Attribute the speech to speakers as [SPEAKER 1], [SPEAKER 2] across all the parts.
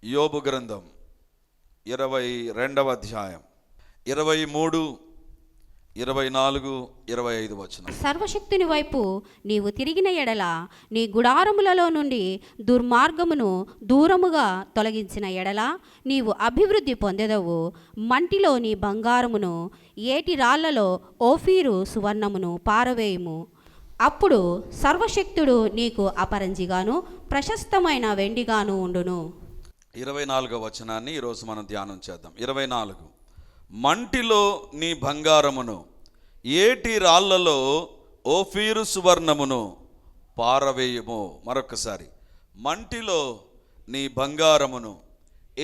[SPEAKER 1] యోబు గ్రంథం 22వ అధ్యాయం 23, 24, 25 వచనం.
[SPEAKER 2] సర్వశక్తుని వైపు నీవు తిరిగిన ఎడల నీ గుడారములలో నుండి దుర్మార్గమును దూరముగా తొలగించిన ఎడల నీవు అభివృద్ధి పొందెదవు. మంటిలో నీ బంగారమును, ఏటి రాళ్లలో ఓఫీరు సువర్ణమును పారవేయుము. అప్పుడు సర్వశక్తుడు నీకు అపరంజిగాను ప్రశస్తమైన వెండిగాను ఉండును.
[SPEAKER 1] 24వ వచనాన్ని ఈరోజు మనం ధ్యానం చేద్దాం. 24. మంటిలో నీ బంగారమును, ఏటి రాళ్లలో ఓఫీరు సువర్ణమును పారవేయుము. మరొకసారి, మంటిలో నీ బంగారమును,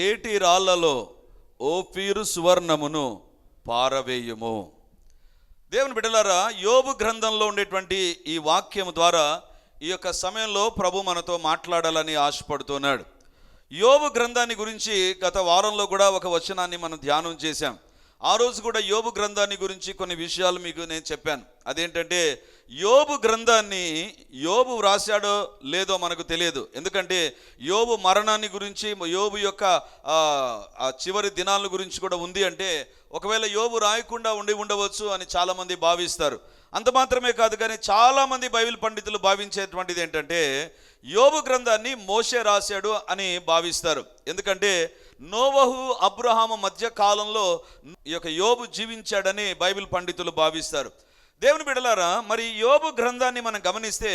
[SPEAKER 1] ఏటి రాళ్లలో ఓఫీరు సువర్ణమును పారవేయుము. దేవుని బిడ్డలారా, యోబు గ్రంథంలో ఉండేటువంటి ఈ వాక్యం ద్వారా ఈ యొక్క సమయంలో ప్రభు మనతో మాట్లాడాలని ఆశపడుతున్నాడు. యోబు గ్రంథాన్ని గురించి గత వారంలో కూడా ఒక వచనాన్ని మనం ధ్యానం చేశాం. ఆ రోజు కూడా యోబు గ్రంథాన్ని గురించి కొన్ని విషయాలు మీకు నేను చెప్పాను. అదేంటంటే, యోబు గ్రంథాన్ని యోబు వ్రాసాడో లేదో మనకు తెలియదు. ఎందుకంటే యోబు మరణాన్ని గురించి, యోబు యొక్క చివరి దినాల గురించి కూడా ఉంది. అంటే ఒకవేళ యోబు రాయకుండా ఉండవచ్చు అని చాలామంది భావిస్తారు. అంత మాత్రమే కాదు, కానీ చాలామంది బైబిల్ పండితులు భావించేటువంటిది ఏంటంటే, యోబు గ్రంథాన్ని మోషే రాశాడు అని భావిస్తారు. ఎందుకంటే నోవహు అబ్రహాము మధ్య కాలంలో ఈ యొక్క యోబు జీవించాడని బైబిల్ పండితులు భావిస్తారు. దేవుని బిడ్డలారా, మరి యోబు గ్రంథాన్ని మనం గమనిస్తే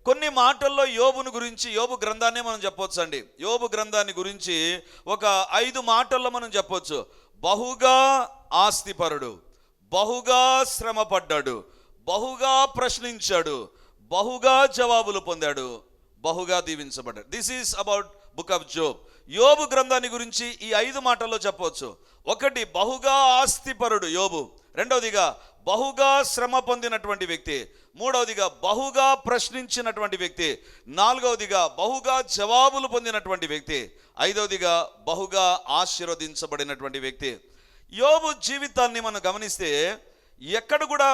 [SPEAKER 1] కొన్ని మాటల్లో యోబును గురించి, యోబు గ్రంథాన్ని మనం చెప్పొచ్చు అండి. యోబు గ్రంథాన్ని గురించి ఒక 5 మాటల్లో మనం చెప్పొచ్చు. బహుగా ఆస్తిపరుడు, బహుగా శ్రమపడ్డాడు, బహుగా ప్రశ్నించాడు, బహుగా జవాబులు పొందాడు, బహుగా దీవించబడ్డాడు. This is about book of Job. యోబు గ్రంథాన్ని గురించి ఈ 5 మాటల్లో చెప్పవచ్చు. 1, బహుగా ఆస్తిపరుడు యోబు. 2వదిగా, బహుగా శ్రమ పొందినటువంటి వ్యక్తి. 3వదిగా, బహుగా ప్రశ్నించినటువంటి వ్యక్తి. 4వదిగా, బహుగా జవాబులు పొందినటువంటి వ్యక్తి. 5వదిగా, బహుగా ఆశీర్వదించబడినటువంటి వ్యక్తి. యోబు జీవితాన్ని మనం గమనిస్తే ఎక్కడ కూడా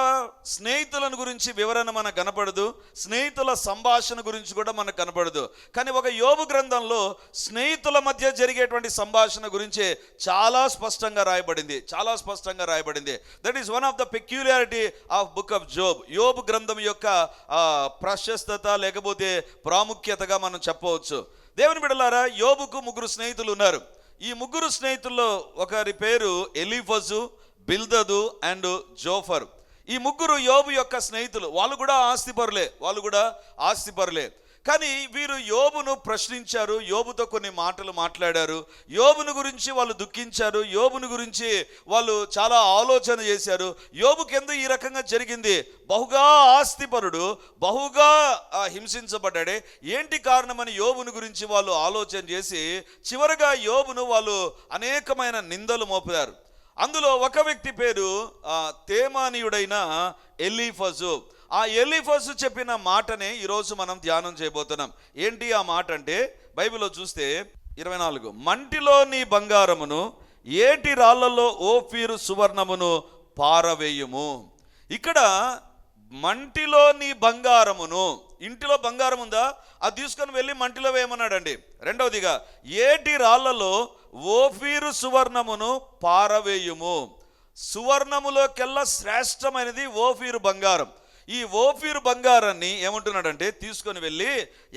[SPEAKER 1] స్నేహితులను గురించి వివరణ మనకు కనపడదు, స్నేహితుల సంభాషణ గురించి కూడా మనకు కనపడదు. కానీ ఒక యోబు గ్రంథంలో స్నేహితుల మధ్య జరిగేటువంటి సంభాషణ గురించి చాలా స్పష్టంగా రాయబడింది, చాలా స్పష్టంగా రాయబడింది. That is one of the peculiarity of book of Job. యోబు గ్రంథం యొక్క ప్రశస్తత లేకపోతే ప్రాముఖ్యతగా మనం చెప్పవచ్చు. దేవుని బిడ్డలారా, యోబుకు 3 స్నేహితులు ఉన్నారు. ఈ 3 స్నేహితుల్లో ఒకరి పేరు ఎలీఫజు, బిల్దదు అండ్ జోఫర్. ఈ 3 యోబు యొక్క స్నేహితులు. వాళ్ళు కూడా ఆస్తిపరులే. కానీ వీరు యోబును ప్రశ్నించారు, యోబుతో కొన్ని మాటలు మాట్లాడారు, యోబును గురించి వాళ్ళు దుఃఖించారు, యోబును గురించి వాళ్ళు చాలా ఆలోచన చేశారు. యోబుకి ఎందుకు ఈ రకంగా జరిగింది? బహుగా ఆస్తిపరుడు, బహుగా హింసించబడ్డాడే, ఏంటి కారణమని యోబును గురించి వాళ్ళు ఆలోచన చేసి చివరిగా యోబును వాళ్ళు అనేకమైన నిందలు మోపారు. అందులో ఒక వ్యక్తి పేరు తేమానీయుడైన ఎలీఫజు. ఆ ఎలీఫజు చెప్పిన మాటనే ఈరోజు మనం ధ్యానం చేయబోతున్నాం. ఏంటి ఆ మాట అంటే, బైబిల్లో చూస్తే 24, మంటిలో నీ బంగారమును, ఏటి రాళ్లలో ఓఫీరు సువర్ణమును పారవేయుము. ఇక్కడ మంటిలో నీ బంగారమును, ఇంటిలో బంగారం ఉందా, అది తీసుకొని వెళ్ళి మంటిలో వేయమన్నాడండి. 2వదిగా, ఏటి రాళ్లలో ఓఫీరు సువర్ణమును పారవేయుము. సువర్ణములోకెల్లా శ్రేష్టమైనది ఓఫీరు బంగారం. ఈ ఓఫీరు బంగారాన్ని ఏమంటున్నాడంటే, తీసుకొని వెళ్ళి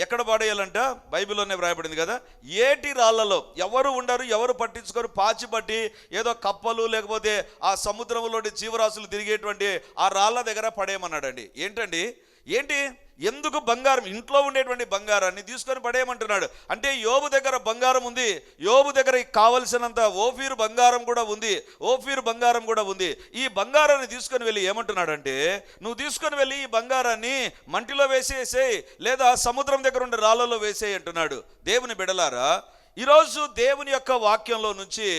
[SPEAKER 1] ఎక్కడ పడేయాలంట? బైబిల్లోనే వ్రాయబడింది కదా, ఏటి రాళ్లలో. ఎవరు ఉండరు, ఎవరు పట్టించుకోరు, పాచిపట్టి ఏదో కప్పలు లేకపోతే ఆ సముద్రంలోని జీవరాశులు తిరిగేటువంటి ఆ రాళ్ళ దగ్గర పడేయమన్నాడండి. ఏంటి ఎందుకు బంగారం, ఇంట్లో ఉండేటువంటి బంగారాన్ని తీసుకొని పడేయమంటున్నాడు? అంటే యోబు దగ్గర బంగారం ఉంది, యోబు దగ్గర కావలసినంత ఓఫీరు బంగారం కూడా ఉంది. ఈ బంగారాన్ని తీసుకొని వెళ్ళి ఏమంటున్నాడంటే, నువ్వు తీసుకొని వెళ్ళి ఈ బంగారాన్ని మంటిలో వేసేసేయి, లేదా సముద్రం దగ్గర ఉండే రాళ్ళలో వేసేయి అంటున్నాడు. దేవుని బిడలారా, ఈరోజు దేవుని యొక్క వాక్యంలో నుంచి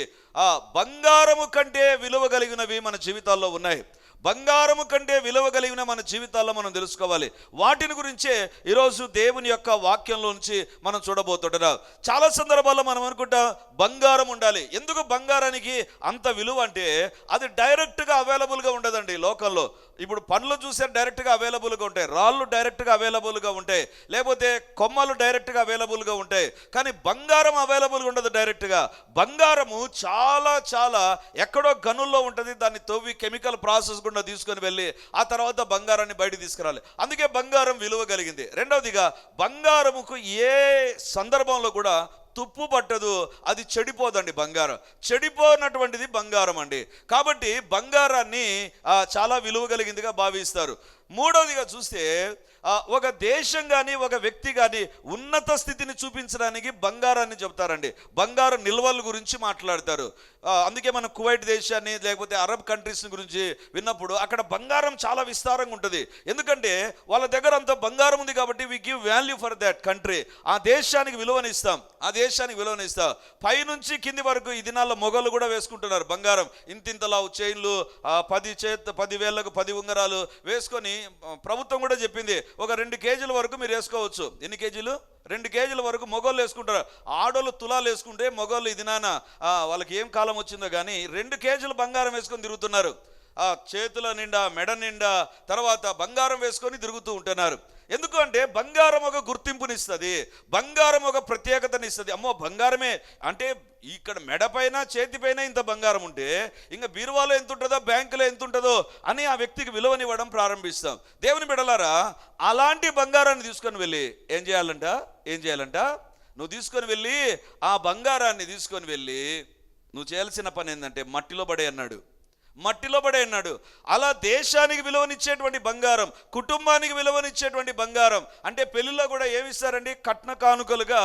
[SPEAKER 1] బంగారము కంటే విలువ కలిగినవి మన జీవితాల్లో ఉన్నాయి. బంగారము కంటే విలువ కలిగిన మన జీవితాల్లో మనం తెలుసుకోవాలి. వాటిని గురించే ఈరోజు దేవుని యొక్క వాక్యంలో నుంచి మనం చూడబోతుంటున్నాం. చాలా సందర్భాల్లో మనం అనుకుంటాం బంగారం ఉండాలి. ఎందుకు బంగారానికి అంత విలువ అంటే, అది డైరెక్ట్గా అవైలబుల్గా ఉండదండి లోకంలో. ఇప్పుడు పండ్లు చూసే డైరెక్ట్గా అవైలబుల్గా ఉంటాయి, రాళ్ళు డైరెక్ట్గా అవైలబుల్గా ఉంటాయి, లేకపోతే కొమ్మలు డైరెక్ట్గా అవైలబుల్గా ఉంటాయి. కానీ బంగారం అవైలబుల్గా ఉండదు డైరెక్ట్గా. బంగారము చాలా చాలా ఎక్కడో గనుల్లో ఉంటుంది, దాన్ని తవ్వి కెమికల్ ప్రాసెస్ గుండా తీసుకొని వెళ్ళి ఆ తర్వాత బంగారాన్ని బయట తీసుకురాలి. అందుకే బంగారం విలువ కలిగింది. రెండవదిగా, బంగారముకు ఏ సందర్భంలో కూడా తుప్పు పట్టదు, అది చెడిపోదండి. బంగారం చెడిపోనటువంటిది బంగారం అండి. కాబట్టి బంగారాన్ని చాలా విలువ కలిగిందిగా భావిస్తారు. మూడవదిగా చూస్తే ఒక దేశం కానీ ఒక వ్యక్తి కానీ ఉన్నత స్థితిని చూపించడానికి బంగారాన్ని చెప్తారండి. బంగారం నిల్వల గురించి మాట్లాడతారు. అందుకే మనం కువైట్ దేశాన్ని లేకపోతే అరబ్ కంట్రీస్ గురించి విన్నప్పుడు అక్కడ బంగారం చాలా విస్తారంగా ఉంటుంది. ఎందుకంటే వాళ్ళ దగ్గర అంత బంగారం ఉంది కాబట్టి we give value for that country. ఆ దేశానికి విలువనిస్తాం, ఆ దేశానికి విలువనిస్తాం. పైనుంచి కింది వరకు ఈ దినాల్లో మొగలు కూడా వేసుకుంటున్నారు బంగారం. ఇంతింతలా చైన్లు, 10 వేలకు 10 ఉంగరాలు వేసుకొని ప్రభుత్వం కూడా చెప్పింది ఒక 2 కేజీల వరకు మీరు వేసుకోవచ్చు. ఎన్ని కేజీలు? 2 కేజీల వరకు మొగోళ్ళు వేసుకుంటారు. ఆడోళ్ళు తులాలు వేసుకుంటే మొగోళ్ళు ఇది నాన్న వాళ్ళకి ఏం కాలం వచ్చిందో కానీ 2 కేజీలు బంగారం వేసుకొని తిరుగుతున్నారు. చేతుల నిండా మెడ నిండా తర్వాత బంగారం వేసుకొని తిరుగుతూ ఉంటున్నారు. ఎందుకు అంటే బంగారం ఒక గుర్తింపునిస్తుంది, బంగారం ఒక ప్రత్యేకతనిస్తుంది. అమ్మో బంగారమే అంటే ఇక్కడ మెడపైన చేతిపైన ఇంత బంగారం ఉంటే ఇంకా బీరువాలో ఎంత ఉంటుందో బ్యాంకులో ఎంత ఉంటుందో అని ఆ వ్యక్తికి విలువనివ్వడం ప్రారంభిస్తాం. దేవుని బిడ్డలారా, అలాంటి బంగారాన్ని తీసుకొని వెళ్ళి ఏం చేయాలంట నువ్వు తీసుకొని వెళ్ళి ఆ బంగారాన్ని తీసుకొని వెళ్ళి నువ్వు చేయాల్సిన పని ఏంటంటే మట్టిలో పడే అన్నాడు. అలా దేశానికి విలువనిచ్చేటువంటి బంగారం, కుటుంబానికి విలువనిచ్చేటువంటి బంగారం. అంటే పెళ్లిలో కూడా ఏమిస్తారండి? కట్న కానుకలుగా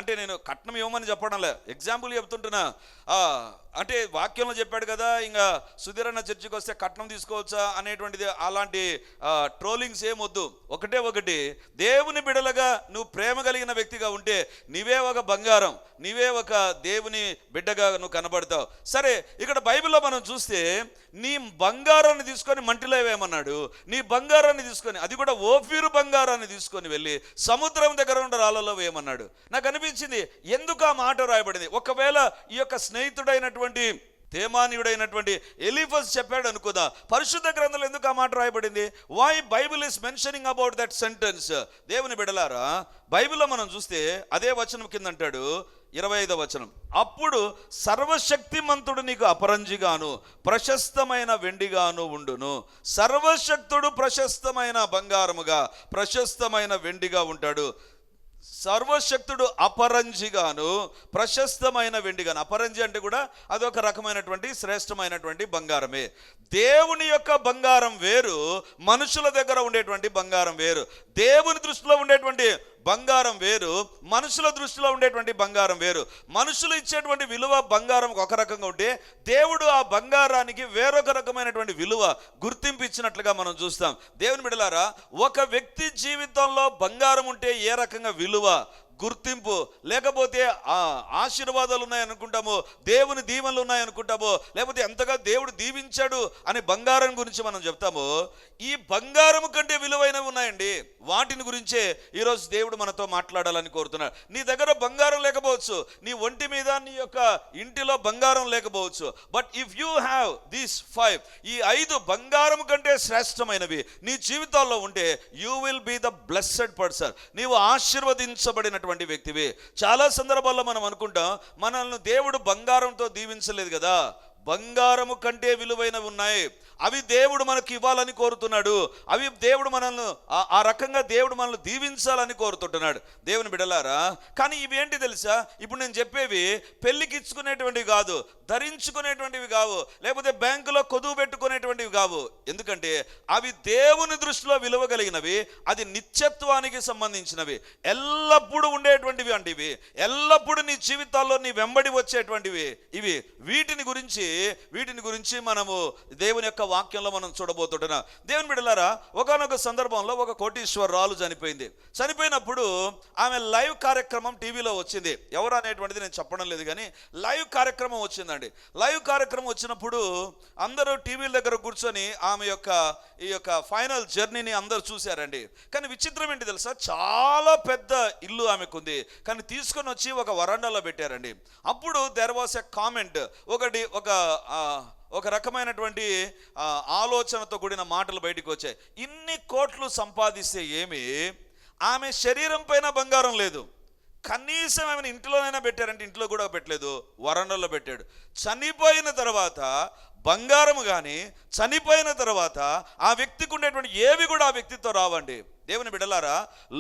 [SPEAKER 1] అంటే నేను కట్నం ఇవ్వమని చెప్పడం లే, ఎగ్జాంపుల్ చెప్తుంటున్నా. అంటే వాక్యంలో చెప్పాడు కదా, ఇంకా సుధీరన్న చర్చికి వస్తే కట్నం తీసుకోవచ్చా అనేటువంటిది అలాంటి ట్రోలింగ్స్ ఏమొద్దు. ఒకటి దేవుని బిడలగా నువ్వు ప్రేమ కలిగిన వ్యక్తిగా ఉంటే నీవే ఒక బంగారం, నీవే ఒక దేవుని బిడ్డగా నువ్వు కనబడతావు. సరే, ఇక్కడ బైబిల్లో మనం చూస్తే నీ బంగారాన్ని తీసుకొని మంటిలో వేయమన్నాడు. నీ బంగారాన్ని తీసుకొని, అది కూడా ఓఫీరు బంగారాన్ని తీసుకొని వెళ్ళి సముద్రం దగ్గర ఉన్న రాళ్ళలో వేయమన్నాడు. నాకు అనిపించింది ఎందుకు ఆ మాట రాయబడింది. ఒకవేళ ఈ యొక్క స్నేహితుడైనటువంటి తేమానీయుడైనటువంటి ఎలీఫస్ చెప్పాడు అనుకుందా, పరిశుద్ధ గ్రంథంలో ఎందుకు ఆ మాట రాయబడింది? Why Bible is mentioning about that sentence? దేవుని బిడలారా, బైబిల్లో మనం చూస్తే అదే వచనం కింద అంటాడు, 25వ వచనం, అప్పుడు సర్వశక్తిమంతుడు నీకు అపరంజిగాను ప్రశస్తమైన వెండిగాను ఉండును. సర్వశక్తుడు ప్రశస్తమైన బంగారముగా ప్రశస్తమైన వెండిగా ఉంటాడు. సర్వశక్తుడు అపరంజిగాను ప్రశస్తమైన వెండిగాను. అపరంజి అంటే కూడా అదొక రకమైనటువంటి శ్రేష్టమైనటువంటి బంగారమే. దేవుని యొక్క బంగారం వేరు, మనుషుల దగ్గర ఉండేటువంటి బంగారం వేరు. దేవుని దృష్టిలో ఉండేటువంటి బంగారం వేరు, మనుషుల దృష్టిలో ఉండేటువంటి బంగారం వేరు. మనుషులు ఇచ్చేటువంటి విలువ బంగారం ఒక రకంగా ఉంటే దేవుడు ఆ బంగారానికి వేరొక రకమైనటువంటి విలువ గుర్తింపు ఇచ్చినట్లుగా మనం చూస్తాం. దేవుని బిడ్డలారా, ఒక వ్యక్తి జీవితంలో బంగారం ఉంటే ఏ రకంగా విలువ గుర్తింపు, లేకపోతే ఆశీర్వాదాలు ఉన్నాయనుకుంటామో, దేవుని దీవెనలు ఉన్నాయనుకుంటామో, లేకపోతే ఎంతగా దేవుడు దీవించాడు అని బంగారం గురించి మనం చెప్తామో, ఈ బంగారం కంటే విలువైనవి ఉన్నాయండి. వాటిని గురించే ఈరోజు దేవుడు మనతో మాట్లాడాలని కోరుతున్నాడు. నీ దగ్గర బంగారం లేకపోవచ్చు, నీ ఒంటి మీద నీ యొక్క ఇంటిలో బంగారం లేకపోవచ్చు, but if you have these 5, ఈ 5 బంగారం కంటే శ్రేష్టమైనవి నీ జీవితాల్లో ఉంటే you will be the blessed person. నీవు ఆశీర్వదించబడిన వ్యక్తివి. చాలా సందర్భాల్లో మనం అనుకుంటాం మనల్ని దేవుడు బంగారంతో దీవించలేదు కదా, బంగారము కంటే విలువైనవి ఉన్నాయి, అవి దేవుడు మనకి ఇవ్వాలని కోరుతున్నాడు, అవి దేవుడు మనల్ని ఆ రకంగా దేవుడు మనల్ని దీవించాలని కోరుతుంటున్నాడు. దేవుని బిడ్డలారా, కానీ ఇవేంటి తెలుసా? ఇప్పుడు నేను చెప్పేవి పెళ్లికి ఇచ్చుకునేటువంటివి కాదు, ధరించుకునేటువంటివి కావు, లేకపోతే బ్యాంకులో కొదువు పెట్టుకునేటువంటివి కావు. ఎందుకంటే అవి దేవుని దృష్టిలో విలువ కలిగినవి, అది నిత్యత్వానికి సంబంధించినవి, ఎల్లప్పుడూ ఉండేటువంటివి. అంటే ఇవి ఎల్లప్పుడూ నీ జీవితాల్లో నీ వెంబడి వచ్చేటువంటివి. ఇవి వీటిని గురించి మనము దేవుని యొక్క వాక్యంలో మనం చూడబోతుంటున్నాం. దేవుని బిడ్డలారా, ఒకానొక సందర్భంలో ఒక కోటీశ్వరరాలు చనిపోయినప్పుడు ఆమె లైవ్ కార్యక్రమం టీవీలో వచ్చింది. ఎవరు అనేటువంటిది నేను చెప్పడం లేదు, కానీ లైవ్ కార్యక్రమం వచ్చిందండి. లైవ్ కార్యక్రమం వచ్చినప్పుడు అందరూ టీవీల దగ్గర కూర్చొని ఆమె యొక్క ఈ యొక్క ఫైనల్ జర్నీని అందరూ చూశారండి. కానీ విచిత్రం ఏంటి తెలుసా? చాలా పెద్ద ఇల్లు ఆమెకుంది, కానీ తీసుకొని వచ్చి ఒక వరండాలో పెట్టారండి. అప్పుడు దెర్ వాస్ ఎ కామెంట్, ఒక రకమైనటువంటి ఆలోచనతో కూడిన మాటలు బయటకు వచ్చాయి. ఇన్ని కోట్లు సంపాదిస్తే ఏమి, ఆమె శరీరం పైన బంగారం లేదు, కనీసం ఆమెను ఇంట్లోనైనా పెట్టారంటే ఇంట్లో కూడా పెట్టలేదు, వరండాలో పెట్టాడు. చనిపోయిన తర్వాత బంగారం కానీ చనిపోయిన తర్వాత ఆ వ్యక్తికి ఉండేటువంటి ఏవి కూడా ఆ వ్యక్తితో రావండి. దేవుని బిడ్డలారా,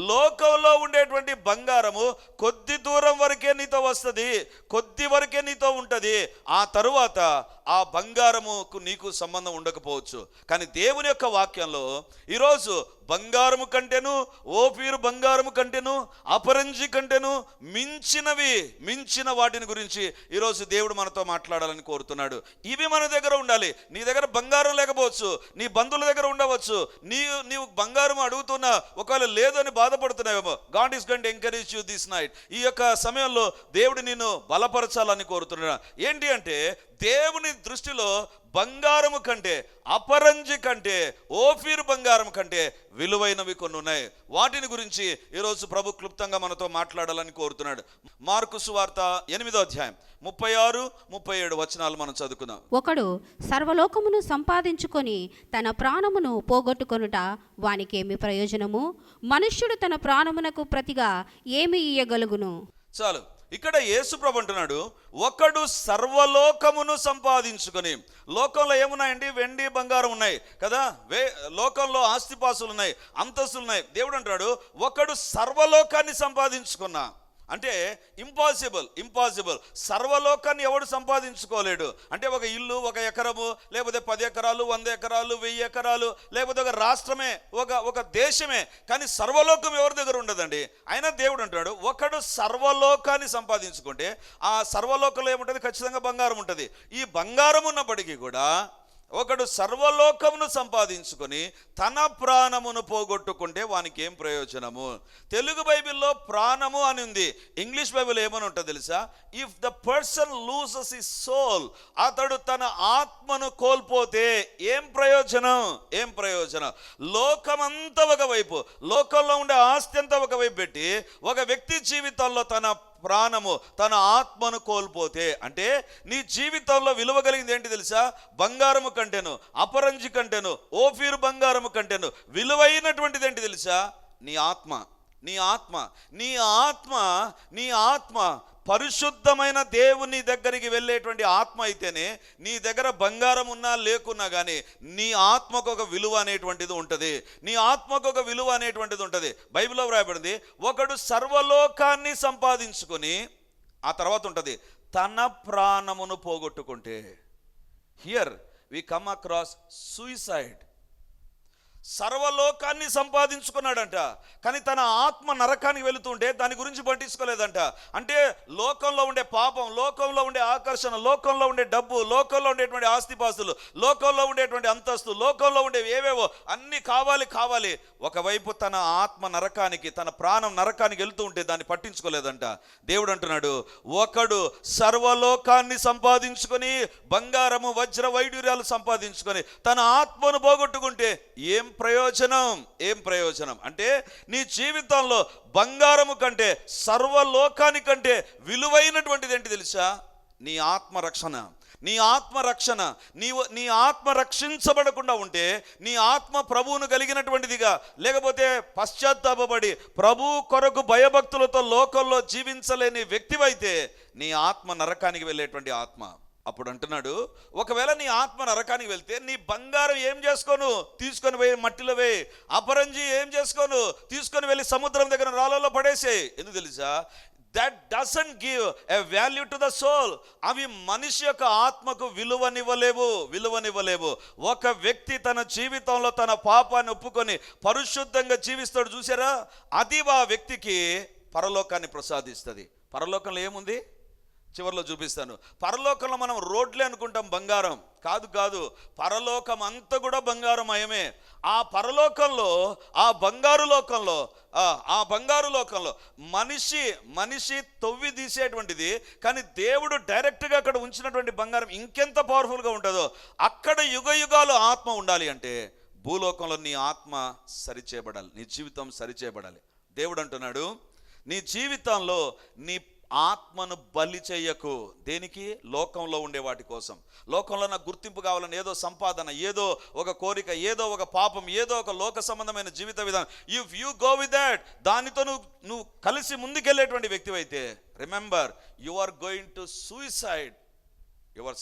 [SPEAKER 1] లోకంలో ఉండేటువంటి బంగారము కొద్ది దూరం వరకే నీతో వస్తుంది, కొద్ది వరకే నీతో ఉంటుంది. ఆ తరువాత ఆ బంగారముకు నీకు సంబంధం ఉండకపోవచ్చు. కానీ దేవుని యొక్క వాక్యంలో ఈరోజు బంగారము కంటేను, ఓఫీరు బంగారము కంటేను, అపరంజి కంటేను మించిన వాటిని గురించి ఈరోజు దేవుడు మనతో మాట్లాడాలని కోరుతున్నాడు. ఇవి మన దగ్గర ఉండాలి. నీ దగ్గర బంగారం లేకపోవచ్చు, నీ బంధువుల దగ్గర ఉండవచ్చు, నీవు బంగారం అడుగుతున్నా ఒకవేళ లేదని బాధపడుతున్నావేమో. God is going to encourage you this night. ఈ యొక్క సమయంలో దేవుడు నిన్ను బలపరచాలని కోరుతున్నాడు. ఏంటి అంటే, దేవుని దృష్టిలో బంగారము కంటే, అపరంజి కంటే, ఓఫీరు బంగారం కంటే విలువైనవి కొన్ని ఉన్నాయి. వాటిని గురించి ఈరోజు ప్రభు క్లుప్తంగా మనతో మాట్లాడాలని కోరుతున్నాడు. మార్కు సువార్త 8వ అధ్యాయం 36-37 వచనాలు మనం చదువుకుందాం.
[SPEAKER 2] ఒకడు సర్వలోకమును సంపాదించుకొని తన ప్రాణమును పోగొట్టుకొనుట వానికేమి ప్రయోజనము? మనుష్యుడు తన ప్రాణమునకు ప్రతిగా ఏమి ఇయ్యగలుగును?
[SPEAKER 1] చాలు. ఇక్కడ యేసు ప్రభు అంటున్నాడు, ఒకడు సర్వలోకమును సంపాదించుకొని. లోకంలో ఏమున్నాయండి? వెండి బంగారం ఉన్నాయి కదా, లోకంలో ఆస్తిపాసులు ఉన్నాయి, అంతస్తులు ఉన్నాయి. దేవుడు అంటాడు, ఒకడు సర్వలోకాన్ని సంపాదించుకున్నా. అంటే ఇంపాసిబుల్. సర్వలోకాన్ని ఎవడు సంపాదించుకోలేడు. అంటే ఒక ఇల్లు, ఒక ఎకరము, లేకపోతే 10 ఎకరాలు, 100 ఎకరాలు, 1000 ఎకరాలు, లేకపోతే ఒక రాష్ట్రమే, ఒక దేశమే. కానీ సర్వలోకం ఎవరి దగ్గర ఉండదండి. అయినా దేవుడు అంటాడు, ఒకడు సర్వలోకాన్ని సంపాదించుకుంటే ఆ సర్వలోకంలో ఏముంటుంది? ఖచ్చితంగా బంగారం ఉంటుంది. ఈ బంగారం ఉన్నప్పటికీ కూడా ఒకడు సర్వలోకమును సంపాదించుకొని తన ప్రాణమును పోగొట్టుకుంటే వానికి ఏం ప్రయోజనము? తెలుగు బైబిల్లో ప్రాణము అని ఉంది, ఇంగ్లీష్ బైబిల్ ఏమని ఉంటుంది తెలుసా? If the person loses his soul, అతడు తన ఆత్మను కోల్పోతే ఏం ప్రయోజనం? లోకమంతా ఒకవైపు, లోకంలో ఉండే ఆస్తి అంతా ఒకవైపు పెట్టి ఒక వ్యక్తి జీవితంలో తన ప్రాణము, తన ఆత్మను కోల్పోతే, అంటే నీ జీవితంలో విలువ కలిగింది ఏంటి తెలుసా? బంగారము కంటేను, అపరంజి కంటేను, ఓఫీరు బంగారము కంటేను విలువైనటువంటిది ఏంటి తెలుసా? నీ ఆత్మ పరిశుద్ధమైన దేవుని దగ్గరికి వెళ్ళేటువంటి ఆత్మ అయితేనే నీ దగ్గర బంగారం ఉన్నా లేకున్నా కానీ నీ ఆత్మకు ఒక విలువ అనేటువంటిది ఉంటుంది. బైబిల్లో వ్రాయబడింది, ఒకడు సర్వలోకాన్ని సంపాదించుకొని, ఆ తర్వాత ఉంటుంది తన ప్రాణమును పోగొట్టుకుంటే. Here we come across suicide. సర్వలోకాన్ని సంపాదించుకున్నాడంట, కానీ తన ఆత్మ నరకానికి వెళుతుంటే దాని గురించి పట్టించుకోలేదంట. అంటే లోకంలో ఉండే పాపం, లోకంలో ఉండే ఆకర్షణ, లోకంలో ఉండే డబ్బు, లోకంలో ఉండేటువంటి ఆస్తిపాస్తులు, లోకంలో ఉండేటువంటి అంతస్తు, లోకంలో ఉండే ఏవేవో అన్నీ కావాలి. ఒకవైపు తన ఆత్మ నరకానికి, తన ప్రాణం నరకానికి వెళుతూ ఉంటే దాన్ని పట్టించుకోలేదంట. దేవుడు అంటున్నాడు, ఒకడు సర్వలోకాన్ని సంపాదించుకొని, బంగారము, వజ్ర వైడూర్యాలు సంపాదించుకొని తన ఆత్మను పోగొట్టుకుంటే ఏం ప్రయోజనం? అంటే నీ జీవితంలో బంగారము కంటే, సర్వలోకానికంటే విలువైనటువంటిది ఏంటి తెలుసా? నీ ఆత్మరక్షణ. నీ ఆత్మ రక్షించబడకుండా ఉంటే, నీ ఆత్మ ప్రభువును కలిగినటువంటిదిగా, లేకపోతే పశ్చాత్తాపపడి ప్రభు కొరకు భయభక్తులతో లోకంలో జీవించలేని వ్యక్తివైతే నీ ఆత్మ నరకానికి వెళ్ళేటువంటి ఆత్మ. అప్పుడు అంటున్నాడు, ఒకవేళ నీ ఆత్మ నరకానికి వెళ్తే నీ బంగారం ఏం చేసుకోను? తీసుకొని పోయి మట్టిలో వేయి. అపరంజి ఏం చేసుకోను? తీసుకొని వెళ్ళి సముద్రం దగ్గర రాళ్ళలో పడేసే. ఎందుకు తెలుసా? That doesn't give a value to the soul. అవి మనిషి యొక్క ఆత్మకు విలువనివ్వలేవు. ఒక వ్యక్తి తన జీవితంలో తన పాపాన్ని ఒప్పుకొని పరిశుద్ధంగా జీవిస్తాడు చూసారా, అది ఆ వ్యక్తికి పరలోకాన్ని ప్రసాదిస్తుంది. పరలోకంలో ఏముంది? చివరిలో చూపిస్తాను. పరలోకంలో మనం రోడ్లే అనుకుంటాం బంగారం. కాదు, పరలోకం అంతా కూడా బంగారమయమే. ఆ పరలోకంలో, ఆ బంగారు లోకంలో మనిషి తవ్వి తీసేటువంటిది, కానీ దేవుడు డైరెక్ట్గా అక్కడ ఉంచినటువంటి బంగారం ఇంకెంత పవర్ఫుల్గా ఉంటుందో. అక్కడ యుగాలు ఆత్మ ఉండాలి అంటే భూలోకంలో నీ ఆత్మ సరిచేయబడాలి, నీ జీవితం సరిచేయబడాలి. దేవుడు అంటున్నాడు, నీ జీవితంలో నీ ఆత్మను బలి చెయ్యకు. దేనికి? లోకంలో ఉండే వాటి కోసం. లోకంలో నాకు గుర్తింపు కావాలని ఏదో సంపాదన, ఏదో ఒక కోరిక, ఏదో ఒక పాపం, ఏదో ఒక లోక సంబంధమైన జీవిత విధానం. If you go with that, దానితో నువ్వు కలిసి ముందుకెళ్ళేటువంటి వ్యక్తి అయితే, remember, you are going to suicide your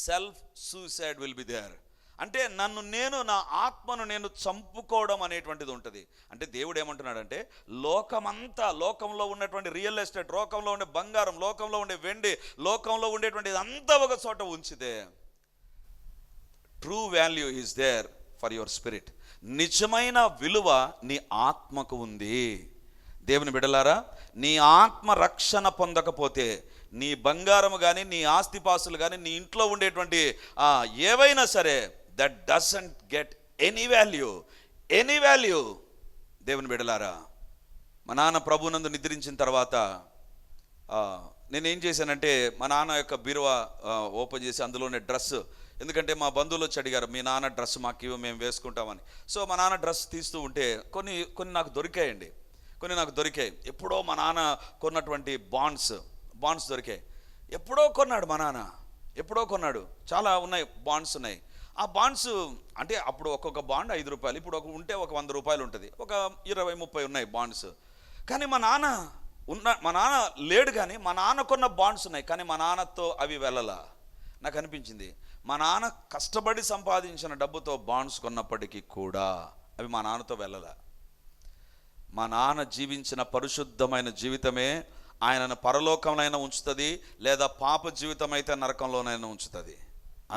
[SPEAKER 1] self suicide will be there. అంటే నా ఆత్మను నేను చంపుకోవడం అనేటువంటిది ఉంటుంది. అంటే దేవుడు ఏమంటున్నాడంటే, లోకంలో ఉన్నటువంటి రియల్ ఎస్టేట్, లోకంలో ఉండే బంగారం, లోకంలో ఉండే వెండి, లోకంలో ఉండేటువంటి అంతా ఒక చోట ఉంచితే, true value is there for your spirit. నిజమైన విలువ నీ ఆత్మకు ఉంది. దేవుని బిడ్డలారా, నీ ఆత్మ రక్షణ పొందకపోతే నీ బంగారము కానీ, నీ ఆస్తిపాస్తులు కానీ, నీ ఇంట్లో ఉండేటువంటి ఏవైనా సరే, that doesn't get any value. దేవుని బిడ్డలారా, మా నాన్న ప్రభునందు నిద్రించిన తర్వాత నేనేం చేశానంటే, మా నాన్న యొక్క బీరువా ఓపెన్ చేసి అందులోనే డ్రెస్, ఎందుకంటే మా బంధువులు వచ్చి అడిగారు, మీ నాన్న డ్రెస్ మాకు ఇవ్వ, మేము వేసుకుంటామని. సో మా నాన్న డ్రెస్ తీస్తూ ఉంటే కొన్ని నాకు దొరికాయి. ఎప్పుడో మా నాన్న కొన్నటువంటి బాండ్స్ దొరికాయి. ఎప్పుడో కొన్నాడు, చాలా ఉన్నాయి, బాండ్స్ ఉన్నాయి. ఆ బాండ్స్ అంటే అప్పుడు ఒక్కొక్క బాండ్ 5 రూపాయలు, ఇప్పుడు ఉంటే ఒక 100 రూపాయలు ఉంటుంది, ఒక 20-30 ఉన్నాయి బాండ్స్. కానీ మా నాన్న లేడు, కానీ మా నాన్న కొన్న బాండ్స్ ఉన్నాయి, కానీ మా నాన్నతో అవి వెళ్ళలా. నాకు అనిపించింది, మా నాన్న కష్టపడి సంపాదించిన డబ్బుతో బాండ్స్ కొన్నప్పటికీ కూడా అవి మా నాన్నతో వెళ్ళలా. మా నాన్న జీవించిన పరిశుద్ధమైన జీవితమే ఆయనను పరలోకంలోనైనా ఉంచుతుంది, లేదా పాప జీవితం అయితే నరకంలోనైనా ఉంచుతుంది.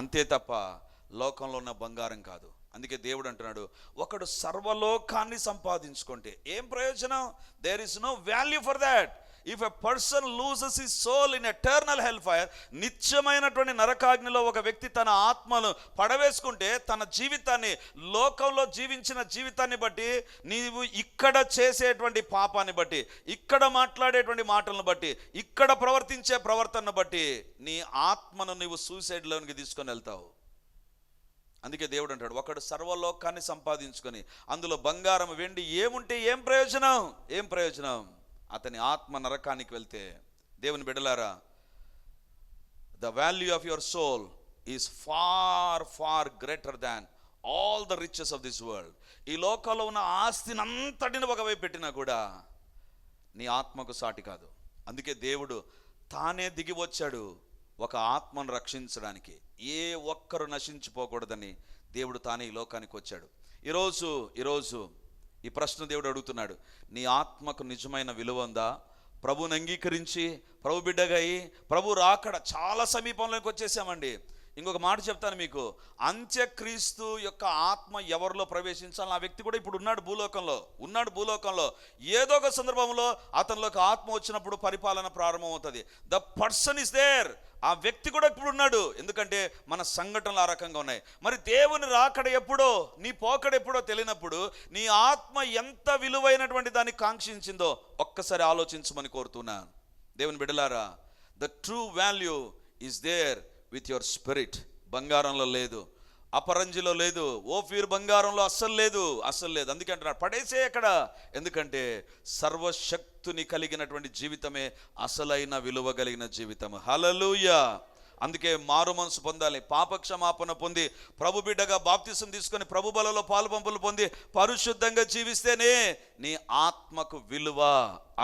[SPEAKER 1] అంతే తప్ప లోకంలో ఉన్న బంగారం కాదు. అందుకే దేవుడు అంటున్నాడు, ఒకడు సర్వలోకాన్ని సంపాదించుకుంటే ఏం ప్రయోజనం? There is no value for that. If a person loses his soul in eternal hell fire, నిత్యమైనటువంటి నరకాగ్నిలో ఒక వ్యక్తి తన ఆత్మను పడవేసుకుంటే, తన జీవితాన్ని, లోకంలో జీవించిన జీవితాన్ని బట్టి, నీవు ఇక్కడ చేసేటువంటి పాపాన్ని బట్టి, ఇక్కడ మాట్లాడేటువంటి మాటలను బట్టి, ఇక్కడ ప్రవర్తించే ప్రవర్తనను బట్టి నీ ఆత్మను నీవు సూసైడ్లోనికి తీసుకొని వెళ్తావు. అందుకే దేవుడు అంటాడు, ఒకడు సర్వలోకాన్ని సంపాదించుకొని అందులో బంగారం వెండి ఏముంటే ఏం ప్రయోజనం? అతని ఆత్మ నరకానికి వెళ్తే. దేవుని బిడ్డలారా, the value of your soul is far greater than all the riches of this world. ఈ లోకంలో ఉన్న ఆస్తిని అంతటిని ఒకవైపు పెట్టినా కూడా నీ ఆత్మకు సాటి కాదు. అందుకే దేవుడు తానే దిగి వచ్చాడు ఒక ఆత్మను రక్షించడానికి. ఏ ఒక్కరు నశించిపోకూడదని దేవుడు తానే ఈ లోకానికి వచ్చాడు. ఈరోజు ఈ ప్రశ్న దేవుడు అడుగుతున్నాడు, నీ ఆత్మకు నిజమైన విలువ ఉందా? ప్రభువుని అంగీకరించి ప్రభు బిడ్డగా అయి ప్రభు రాకడ చాలా సమీపంలోకి వచ్చేసామండి. ఇంకొక మాట చెప్తాను మీకు, అంత్యక్రీస్తు యొక్క ఆత్మ ఎవరిలో ప్రవేశించాలి? ఆ వ్యక్తి కూడా ఇప్పుడు ఉన్నాడు భూలోకంలో. ఏదో ఒక సందర్భంలో అతనిలోకి ఆత్మ వచ్చినప్పుడు పరిపాలన ప్రారంభం అవుతుంది. The person is there. ఆ వ్యక్తి కూడా ఇప్పుడు ఉన్నాడు. ఎందుకంటే మన సంఘటనలు ఆ రకంగా ఉన్నాయి. మరి దేవుని రాకడ ఎప్పుడో, నీ పోకడ ఎప్పుడో తెలియనప్పుడు నీ ఆత్మ ఎంత విలువైనటువంటి దాన్ని కాంక్షించిందో ఒక్కసారి ఆలోచించమని కోరుతున్నాను. దేవుని బిడ్డలారా, the true value is there with your spirit. బంగారంలో లేదు, అపరంజిలో లేదు, ఓఫీర్ బంగారంలో అస్సలు లేదు. అందుకే అంటున్నాడు, పడేసే ఎక్కడ? ఎందుకంటే సర్వశక్తుని కలిగినటువంటి జీవితమే అసలైన విలువ కలిగిన జీవితం. హల్లెలూయా. అందుకే మారు మనసు పొందాలి, పాపక్షమాపణ పొంది ప్రభు బిడ్డగా బాప్తిసం తీసుకొని ప్రభు బలలో పాలుపంపులు పొంది పరిశుద్ధంగా జీవిస్తేనే నీ ఆత్మకు విలువ.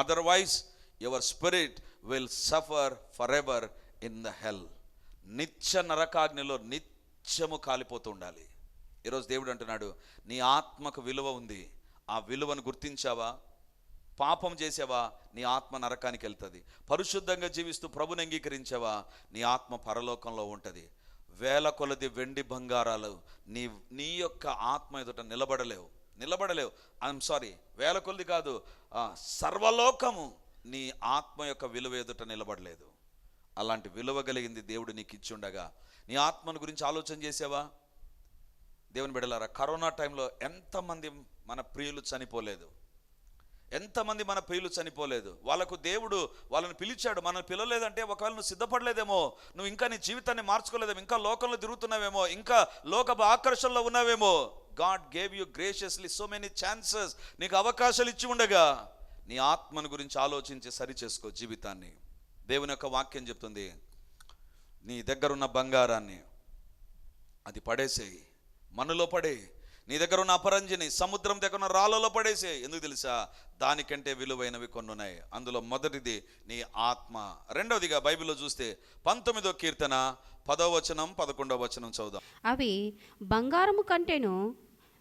[SPEAKER 1] Otherwise your spirit will suffer for ever in the hell. నిత్య నరకాగ్నిలో నిత్యము కాలిపోతూ ఉండాలి. ఈరోజు దేవుడు అంటున్నాడు, నీ ఆత్మకు విలువ ఉంది. ఆ విలువను గుర్తించావా? పాపం చేసావా? నీ ఆత్మ నరకానికి వెళ్తుంది. పరిశుద్ధంగా జీవిస్తూ ప్రభుని అంగీకరించావా? నీ ఆత్మ పరలోకంలో ఉంటుంది. వేల కొలది వెండి బంగారాలు నీ యొక్క ఆత్మ ఎదుట నిలబడలేవు. ఐఎమ్ సారీ, వేల కొలది కాదు, సర్వలోకము నీ ఆత్మ యొక్క విలువ ఎదుట నిలబడలేదు. అలాంటి విలువ కలిగింది దేవుడు నీకు ఇచ్చి ఉండగా నీ ఆత్మను గురించి ఆలోచన చేసావా? దేవుని బిడ్డలారా, కరోనా టైంలో ఎంతమంది మన ప్రియులు చనిపోలేదు. వాళ్ళకు దేవుడు వాళ్ళని పిలిచాడు. మనల్ని పిలవలేదంటే ఒకవేళ నువ్వు సిద్ధపడలేదేమో, నువ్వు ఇంకా నీ జీవితాన్ని మార్చుకోలేదేమో, ఇంకా లోకంలో తిరుగుతున్నావేమో, ఇంకా లోక ఆకర్షణలో ఉన్నావేమో. God gave you graciously so many chances. నీకు అవకాశాలు ఇచ్చి ఉండగా నీ ఆత్మను గురించి ఆలోచించి సరి చేసుకో జీవితాన్ని. దేవుని యొక్క వాక్యం చెప్తుంది, నీ దగ్గర ఉన్న బంగారాన్ని అది పడేసేయి, మన్నులో పడే. నీ దగ్గర ఉన్న అపరంజిని సముద్రం దగ్గర ఉన్న రాళ్ళలో పడేసే. ఎందుకు తెలుసా? దానికంటే విలువైనవి కొన్ని ఉన్నాయి. అందులో మొదటిది నీ ఆత్మ. రెండవదిగా బైబిల్లో చూస్తే 19వ కీర్తన 10వ వచనం 11వ వచనం చదువుదాం.
[SPEAKER 2] అవి బంగారము కంటేను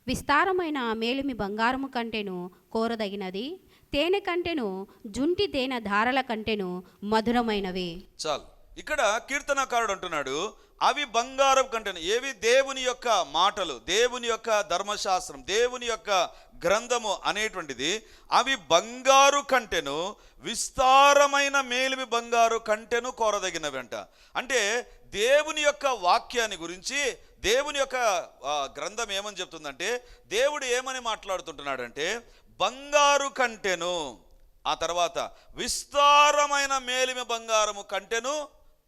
[SPEAKER 2] విస్తారమైన మేలిమి బంగారము కంటేను కోరదగినది, తేనె కంటేను జుంటి తేనె ధారల కంటేను మధురమైనవి.
[SPEAKER 1] చాలు. ఇక్కడ కీర్తనకారుడు అంటున్నాడు, అవి బంగారం కంటేను. ఏవి? దేవుని యొక్క మాటలు, దేవుని యొక్క ధర్మశాస్త్రం, దేవుని యొక్క గ్రంథము అనేటువంటిది. అవి బంగారు కంటెను విస్తారమైన మేలిమి బంగారు కంటెను కోరదగినవంట. అంటే దేవుని యొక్క వాక్యాన్ని గురించి దేవుని యొక్క గ్రంథం ఏమని చెప్తుందంటే, దేవుడు ఏమని మాట్లాడుతుంటున్నాడంటే, బంగారు కంటెను, ఆ తర్వాత విస్తారమైన మేలిమి బంగారము కంటెను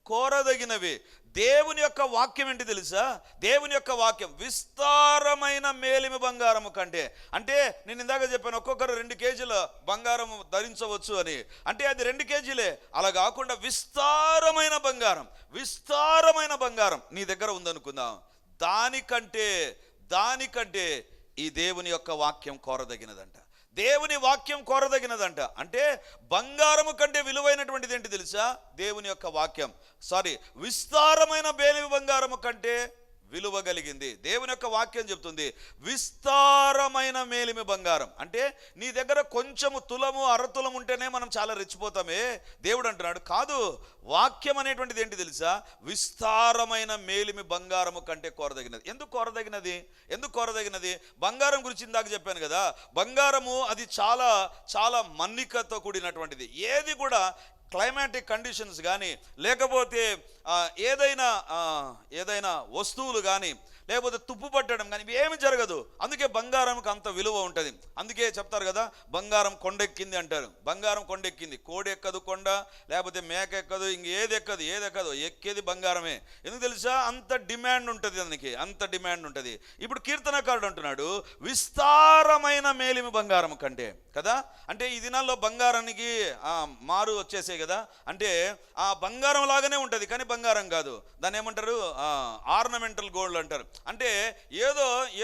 [SPEAKER 1] కోరదగినవి. దేవుని యొక్క వాక్యం ఏంటి తెలుసా? దేవుని యొక్క వాక్యం విస్తారమైన మేలిమి బంగారము కంటే. అంటే నేను ఇందాక చెప్పాను, ఒక్కొక్కరు 2 కేజీల బంగారం ధరించవచ్చు అని. అంటే అది 2 కేజీలే. అలా కాకుండా విస్తారమైన బంగారం నీ దగ్గర ఉందనుకుందాం. దానికంటే ఈ దేవుని యొక్క వాక్యం కోరదగినదంట. దేవుని వాక్యం కోరదగినదంట. అంటే బంగారము కంటే విలువైనటువంటిది ఏంటి తెలుసా? దేవుని యొక్క వాక్యం. విస్తారమైన మేలిమి బంగారము కంటే విలువ కలిగింది. దేవుని యొక్క వాక్యం చెప్తుంది విస్తారమైన మేలిమి బంగారం. అంటే నీ దగ్గర కొంచెము తులము అరతులం ఉంటేనే మనం చాలా రెచ్చిపోతామే. దేవుడు అంటున్నాడు కాదు, వాక్యం అనేటువంటిది ఏంటి తెలుసా? విస్తారమైన మేలిమి బంగారము కంటే కోరదగినది. ఎందుకు కోరదగినది? బంగారం గురించి ఇందాక చెప్పాను కదా, బంగారము అది చాలా చాలా మన్నికతో కూడినటువంటిది. ఏది కూడా క్లైమాటిక్ కండిషన్స్ కానీ, లేకపోతే ఏదైనా వస్తువులు కానీ, లేకపోతే తుప్పు పట్టడం కానీ ఏమి జరగదు. అందుకే బంగారంకి అంత విలువ ఉంటుంది. అందుకే చెప్తారు కదా, బంగారం కొండెక్కింది అంటారు. బంగారం కొండెక్కింది. కోడి ఎక్కదు కొండ, లేకపోతే మేక ఎక్కదు, ఏది ఎక్కదు, ఎక్కేది బంగారమే. ఎందుకు తెలుసా? అంత డిమాండ్ ఉంటుంది దానికి, అంత డిమాండ్ ఉంటుంది. ఇప్పుడు కీర్తనకారుడు అంటున్నాడు విస్తారమైన మేలిమి బంగారం కంటే కదా. అంటే ఈ దినాల్లో బంగారానికి మారు వచ్చేసాయి కదా. అంటే ఆ బంగారం లాగానే ఉంటుంది కానీ బంగారం కాదు. దాన్ని ఏమంటారు? ఆర్నమెంటల్ గోల్డ్ అంటారు. అంటే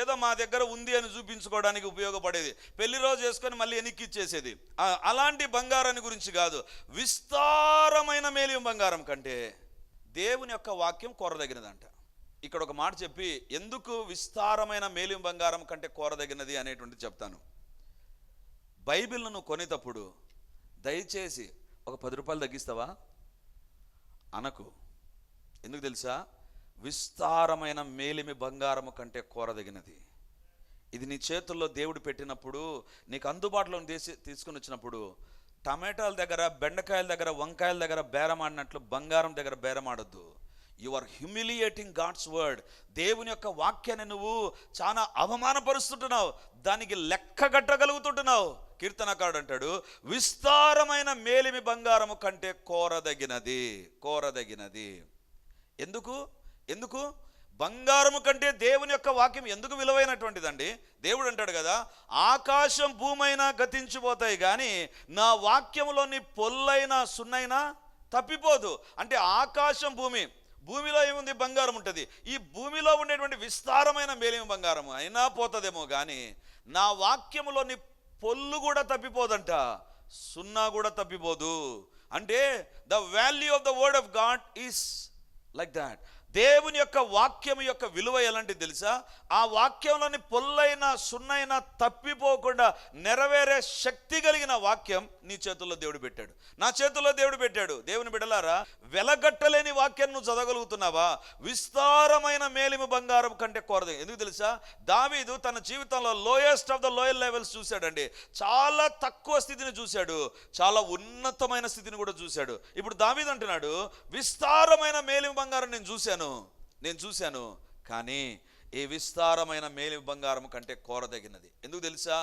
[SPEAKER 1] ఏదో మా దగ్గర ఉంది అని చూపించుకోవడానికి ఉపయోగపడేది, పెళ్లి రోజు చేసుకొని మళ్ళీ ఎనిక్కిచ్చేసేది. అలాంటి బంగారాన్ని గురించి కాదు. విస్తారమైన మేలిమి బంగారం కంటే దేవుని యొక్క వాక్యం కోరదగినదంట. ఇక్కడ ఒక మాట చెప్పి ఎందుకు విస్తారమైన మేలిమి బంగారం కంటే కోరదగినది అనేటువంటిది చెప్తాను. బైబిల్ను నువ్వు కొనేటప్పుడు దయచేసి ఒక 10 రూపాయలు తగ్గిస్తావా అనకు. ఎందుకు తెలుసా? విస్తారమైన మేలిమి బంగారము కంటే కోరదగినది. ఇది నీ చేతుల్లో దేవుడు పెట్టినప్పుడు, నీకు అందుబాటులో తీసుకుని వచ్చినప్పుడు, టమాటాల దగ్గర, బెండకాయల దగ్గర, వంకాయల దగ్గర బేరమాడినట్లు బంగారం దగ్గర బేరమాడొద్దు. You are humiliating God's word. దేవుని యొక్క వాక్యాన్ని నువ్వు చాలా అవమానపరుస్తుంటున్నావు, దానికి లెక్క కట్టగలుగుతుంటున్నావు. కీర్తనకారుడు అంటాడు విస్తారమైన మేలిమి బంగారము కంటే కోరదగినది. ఎందుకు బంగారము కంటే దేవుని యొక్క వాక్యం ఎందుకు విలువైనటువంటిదండి? దేవుడు అంటాడు కదా, ఆకాశం భూమైనా గతించిపోతాయి కానీ నా వాక్యములోని పొల్లైనా సున్నైనా తప్పిపోదు. అంటే ఆకాశం భూమిలో ఏముంది? బంగారం ఉంటుంది. ఈ భూమిలో ఉండేటువంటి విస్తారమైన మేలిమి బంగారం అయినా పోతుందేమో కానీ నా వాక్యములోని పొల్లు కూడా తప్పిపోదంట, సున్నా కూడా తప్పిపోదు. అంటే the value of the word of God is like that. దేవుని యొక్క వాక్యం యొక్క విలువ ఎలాంటిది తెలుసా? ఆ వాక్యంలోని పొల్లైన సున్నైన తప్పిపోకుండా నెరవేరే శక్తి కలిగిన వాక్యం నీ చేతుల్లో దేవుడు పెట్టాడు, నా చేతుల్లో దేవుడు పెట్టాడు. దేవుని బిడ్డలారా, వెలగట్టలేని వాక్యాన్ని నువ్వు చదవగలుగుతున్నావా? విస్తారమైన మేలిమి బంగారం కంటే కోరదు. ఎందుకు తెలుసా? దావీదు తన జీవితంలో lowest of the lower levels చూశాడండి. చాలా తక్కువ స్థితిని చూశాడు, చాలా ఉన్నతమైన స్థితిని కూడా చూశాడు. ఇప్పుడు దావీదు అంటున్నాడు విస్తారమైన మేలిమి బంగారం నేను చూశాను, కానీ ఈ విస్తారమైన మేలి బంగారం కంటే కోరదగినది. ఎందుకు తెలుసా?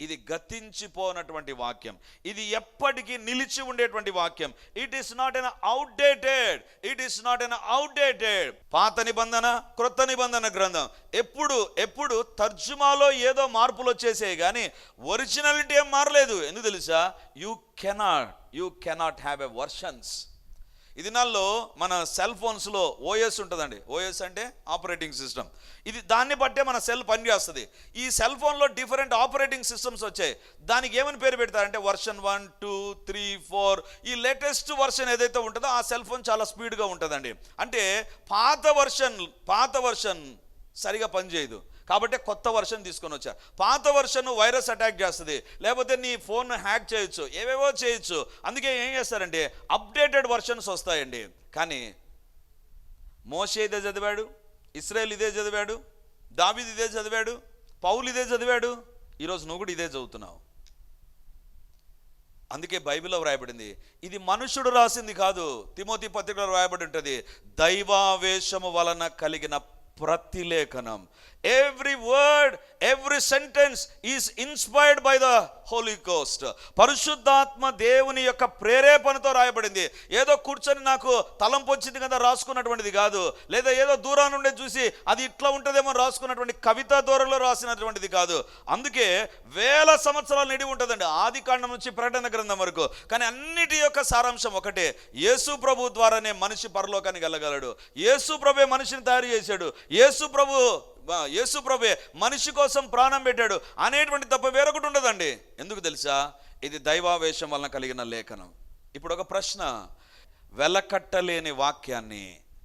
[SPEAKER 1] ఇది గతించిపోనటువంటి వాక్యం, ఇది ఎప్పటికీ నిలిచి ఉండేటువంటి వాక్యం. It is not an outdated, it is not an outdated. పాత నిబంధన క్రొత్త నిబంధన గ్రంథం ఎప్పుడు తర్జుమాలో ఏదో మార్పులు వచ్చేసాయి కానీ ఒరిజినాలిటీ ఏం మారలేదు. ఎందుకు తెలుసా? You cannot have a versions. ఈ దినాల్లో మన సెల్ ఫోన్స్లో ఓఎస్ ఉంటుందండి. ఓఎస్ అంటే ఆపరేటింగ్ సిస్టమ్. ఇది దాన్ని బట్టే మన సెల్ పనిచేస్తుంది. ఈ సెల్ ఫోన్లో డిఫరెంట్ ఆపరేటింగ్ సిస్టమ్స్ వచ్చాయి. దానికి ఏమని పేరు పెడతారంటే వర్షన్ 1, 2, 3, 4. ఈ లేటెస్ట్ వర్షన్ ఏదైతే ఉంటుందో ఆ సెల్ ఫోన్ చాలా స్పీడ్గా ఉంటుందండి. అంటే పాత వర్షన్ సరిగా పనిచేయదు కాబట్టి కొత్త వర్షన్ తీసుకొని వచ్చా. పాత వర్షన్ వైరస్ అటాక్ చేస్తుంది, లేకపోతే నీ ఫోన్ హ్యాక్ చేయొచ్చు, ఏవేవో చేయొచ్చు. అందుకే ఏం చేస్తారంటే అప్డేటెడ్ వర్షన్స్ వస్తాయండి. కానీ మోషే ఇదే చదివాడు, ఇశ్రాయేల్ ఇదే చదివాడు, దావీదు ఇదే చదివాడు, పౌలు ఇదే చదివాడు. ఈరోజు నువ్వు కూడా ఇదే చదువుతున్నావు. అందుకే బైబిల్లో వ్రాయబడింది, ఇది మనుషుడు రాసింది కాదు. తిమోతి పత్రికలో వ్రాయబడి ఉంటుంది, దైవావేశము వలన కలిగిన ప్రతిలేఖనం. Every word, every sentence is inspired by the Holy Ghost. పరిశుద్ధాత్మ దేవుని యొక్క ప్రేరేపణతో రాయబడింది. ఏదో కూర్చొని నాకు తలంపు వచ్చింది కదా రాసుకున్నటువంటిది కాదు, లేదా ఏదో దూరం నుండి చూసి అది ఇట్లా ఉంటుందేమో రాసుకున్నటువంటి కవితా ధోరణిలో రాసినటువంటిది కాదు. అందుకే వేల సంవత్సరాలు నిడివి ఉంటుందండి, ఆది కాండం నుంచి ప్రకటన గ్రంథం వరకు. కానీ అన్నిటి యొక్క సారాంశం ఒకటే, యేసు ప్రభు ద్వారానే మనిషి పరలోకానికి వెళ్ళగలడు. యేసు ప్రభే మనిషిని తయారు చేశాడు, యేసు ప్రభే మనిషి కోసం ప్రాణం పెట్టాడు అనేటువంటి తప్ప వేరొకటి ఉండదండి. ఎందుకు తెలుసా? ఇది దైవావేశం వలన కలిగిన లేఖనం. ఇప్పుడు ఒక ప్రశ్న, వెలకట్టలేని వాక్యాన్ని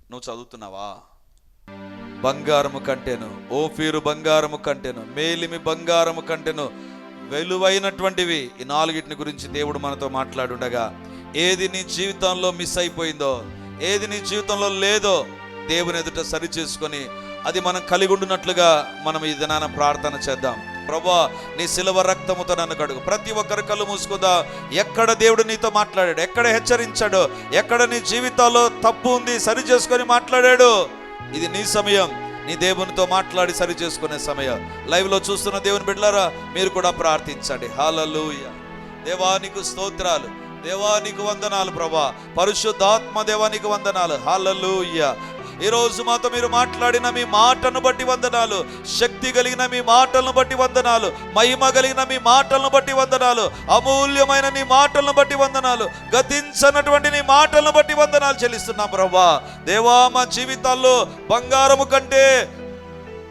[SPEAKER 1] నువ్వు చదువుతున్నావా? బంగారము కంటేను, ఓఫీరు బంగారము కంటేను, మేలిమి బంగారము కంటేను విలువైనటువంటివి ఈ నాలుగిటిని గురించి దేవుడు మనతో మాట్లాడుండగా, ఏది నీ జీవితంలో మిస్ అయిపోయిందో, ఏది నీ జీవితంలో లేదో దేవుని ఎదుట సరి చేసుకొని అది మనం కలిగి ఉండునట్లుగా మనం ఈ దినాన ప్రార్థన చేద్దాం. ప్రభువా, నీ శిలువ రక్తముతో నన్ను కడుగు. ప్రతి ఒక్కరు కళ్ళు మూసుకుందా. ఎక్కడ దేవుడు నీతో మాట్లాడాడు, ఎక్కడ హెచ్చరించాడు, ఎక్కడ నీ జీవితాల్లో తప్పు ఉంది సరి చేసుకొని మాట్లాడాడు, ఇది నీ సమయం. నీ దేవునితో మాట్లాడి సరి చేసుకునే సమయం. లైవ్లో చూస్తున్న దేవుని బిడ్డలారా, మీరు కూడా ప్రార్థించండి. హల్లెలూయా. దేవానికి స్తోత్రాలు, దేవానికి వందనాలు ప్రభా. పరిశుద్ధాత్మ దేవానికి వందనాలు. హల్లెలూయా. ఈరోజు మాతో మీరు మాట్లాడిన మీ మాటను బట్టి వందనాలు, శక్తి కలిగిన మీ మాటలను బట్టి వందనాలు, మహిమ కలిగిన మీ మాటలను బట్టి వందనాలు, అమూల్యమైన నీ మాటలను బట్టి వందనాలు, గతించనటువంటి నీ మాటలను బట్టి వందనాలు చెల్లిస్తున్నాం ప్రభా. దేవా, మా జీవితాల్లో బంగారము కంటే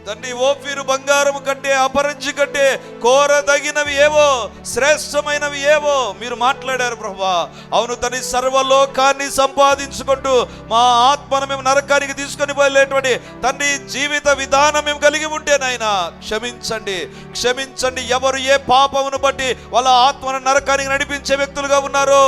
[SPEAKER 1] తండ్రి, ఓఫీరు బంగారము కంటే, అపరంజి కంటే కోరదగినవి ఏవో, శ్రేష్టమైనవి ఏవో మీరు మాట్లాడారు ప్రభువా. అవును తండ్రి, సర్వలోకాన్ని సంపాదించుకుంటూ మా ఆత్మను మేము నరకానికి తీసుకొని పోయేటువంటి తండ్రి జీవిత విధానం మేము కలిగి ఉంటే నాయనా క్షమించండి. ఎవరు ఏ పాపమును బట్టి వాళ్ళ ఆత్మను నరకానికి నడిపించే వ్యక్తులుగా ఉన్నారో,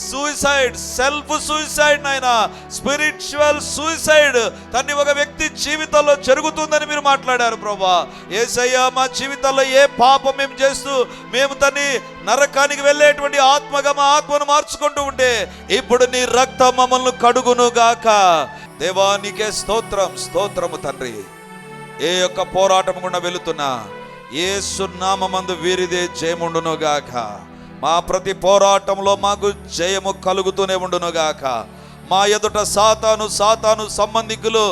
[SPEAKER 1] సూసైడ్, సెల్ఫ్ సూసైడ్ నాయనా, స్పిరిచువల్ సూసైడ్ తండ్రి ఒక వ్యక్తి జీవితంలో జరుగుతుందని మీరు మాట్లాడారు ప్రభా. యేసయ్యా, మా జీవితాల్లో ఏ పాపం మేము చేస్తూ మేము తన్ని నరకానికి వెళ్ళేటువంటి ఆత్మగా మా ఆత్మను మార్చుకుంటూ ఉంటే, ఇప్పుడు నీ రక్తం మమ్మల్ని కడుగును గాక. దేవా, నీకే స్తోత్రము తండ్రి. ఏ యొక్క పోరాటం గుండా వెళుతున్నా యేసు నామమందు వీరిదే జయముండును గాక. మా ప్రతి పోరాటంలో మాకు జయము కలుగుతూనే ఉండును గాక. మా ఎదుట సాతాను సంబంధికులు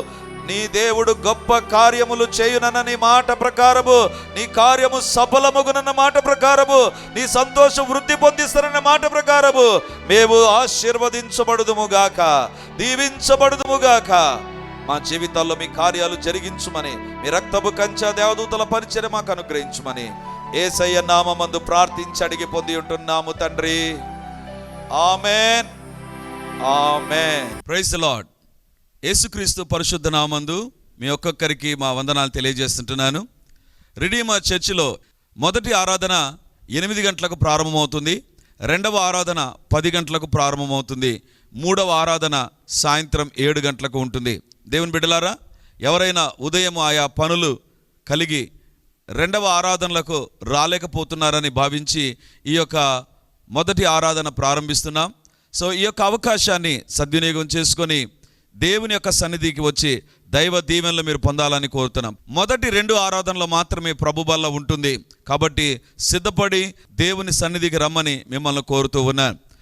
[SPEAKER 1] నీ దేవుడు గొప్ప కార్యములు చేయునన్న నీ మాట ప్రకారము, నీ కార్యము సఫలమగునన్న మాట ప్రకారము, నీ సంతోషం వృద్ధి పొందిస్తారన్న మాట ప్రకారము మేము ఆశీర్వదించబడుదుముగాక, దీవించబడుదుముగాక. మా జీవితాల్లో మీ కార్యాలు జరిగించుమని, మీ రక్తపు కంచె దేవదూతల పరిచర్య మాకు అనుగ్రహించుమని యేసయ్య నామమందు ప్రార్థించి అడిగి పొంది ఉంటున్నాము తండ్రి. ఆమేన్, ఆమేన్. Praise the Lord. యేసుక్రీస్తు పరిశుద్ధ నామందు మీ ఒక్కొక్కరికి మా వందనాలు తెలియజేస్తుంటున్నాను. రిడీమర్ చర్చిలో మొదటి ఆరాధన 8 గంటలకు ప్రారంభమవుతుంది, రెండవ ఆరాధన 10 గంటలకు ప్రారంభమవుతుంది, మూడవ ఆరాధన సాయంత్రం 7 గంటలకు ఉంటుంది. దేవుని బిడ్డలారా, ఎవరైనా ఉదయం ఆయా పనులు కలిగి రెండవ ఆరాధనలకు రాలేకపోతున్నారని భావించి ఈ యొక్క మొదటి ఆరాధన ప్రారంభిస్తున్నాం. సో ఈ యొక్క అవకాశాన్ని సద్వినియోగం చేసుకొని దేవుని యొక్క సన్నిధికి వచ్చి దైవ దీవెనలు మీరు పొందాలని కోరుతున్నాం. మొదటి 2 ఆరాధనలు మాత్రమే ప్రభు బల్ల ఉంటుంది కాబట్టి సిద్ధపడి దేవుని సన్నిధికి రమ్మని మిమ్మల్ని కోరుతూ ఉన్నాను.